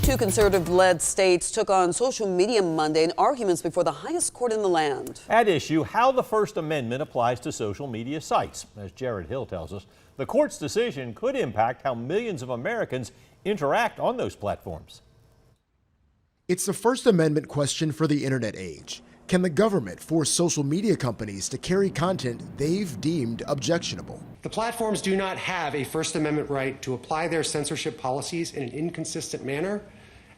Two conservative-led states took on social media Monday in arguments before the highest court in the land. At issue, how the First Amendment applies to social media sites. As Jared Hill tells us, the court's decision could impact how millions of Americans interact on those platforms. It's the First Amendment question for the internet age. Can the government force social media companies to carry content they've deemed objectionable? The platforms do not have a First Amendment right to apply their censorship policies in an inconsistent manner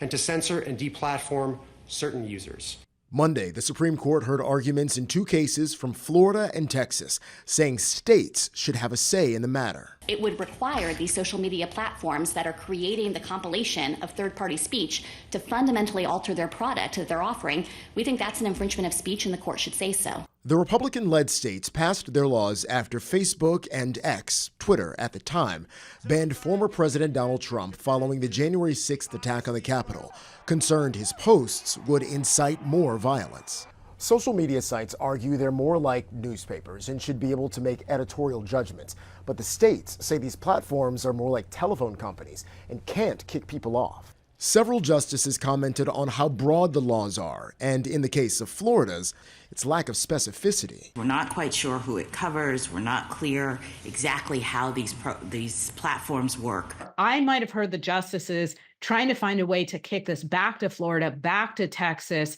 and to censor and deplatform certain users. Monday, the Supreme Court heard arguments in two cases from Florida and Texas, saying states should have a say in the matter. It would require these social media platforms that are creating the compilation of third-party speech to fundamentally alter their product that they're offering. We think that's an infringement of speech, and the court should say so. The Republican-led states passed their laws after Facebook and X, Twitter at the time, banned former President Donald Trump following the January 6th attack on the Capitol, concerned his posts would incite more violence. Social media sites argue they're more like newspapers and should be able to make editorial judgments. But the states say these platforms are more like telephone companies and can't kick people off. Several justices commented on how broad the laws are, and in the case of Florida's, its lack of specificity. We're not quite sure who it covers. We're not clear exactly how these platforms work. I might have heard the justices trying to find a way to kick this back to Florida, back to Texas,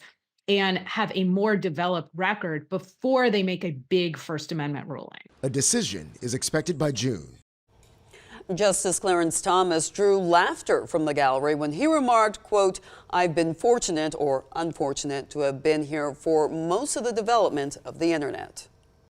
and have a more developed record before they make a big First Amendment ruling. A decision is expected by June. Justice Clarence Thomas drew laughter from the gallery when he remarked, quote, "I've been fortunate or unfortunate to have been here for most of the development of the internet."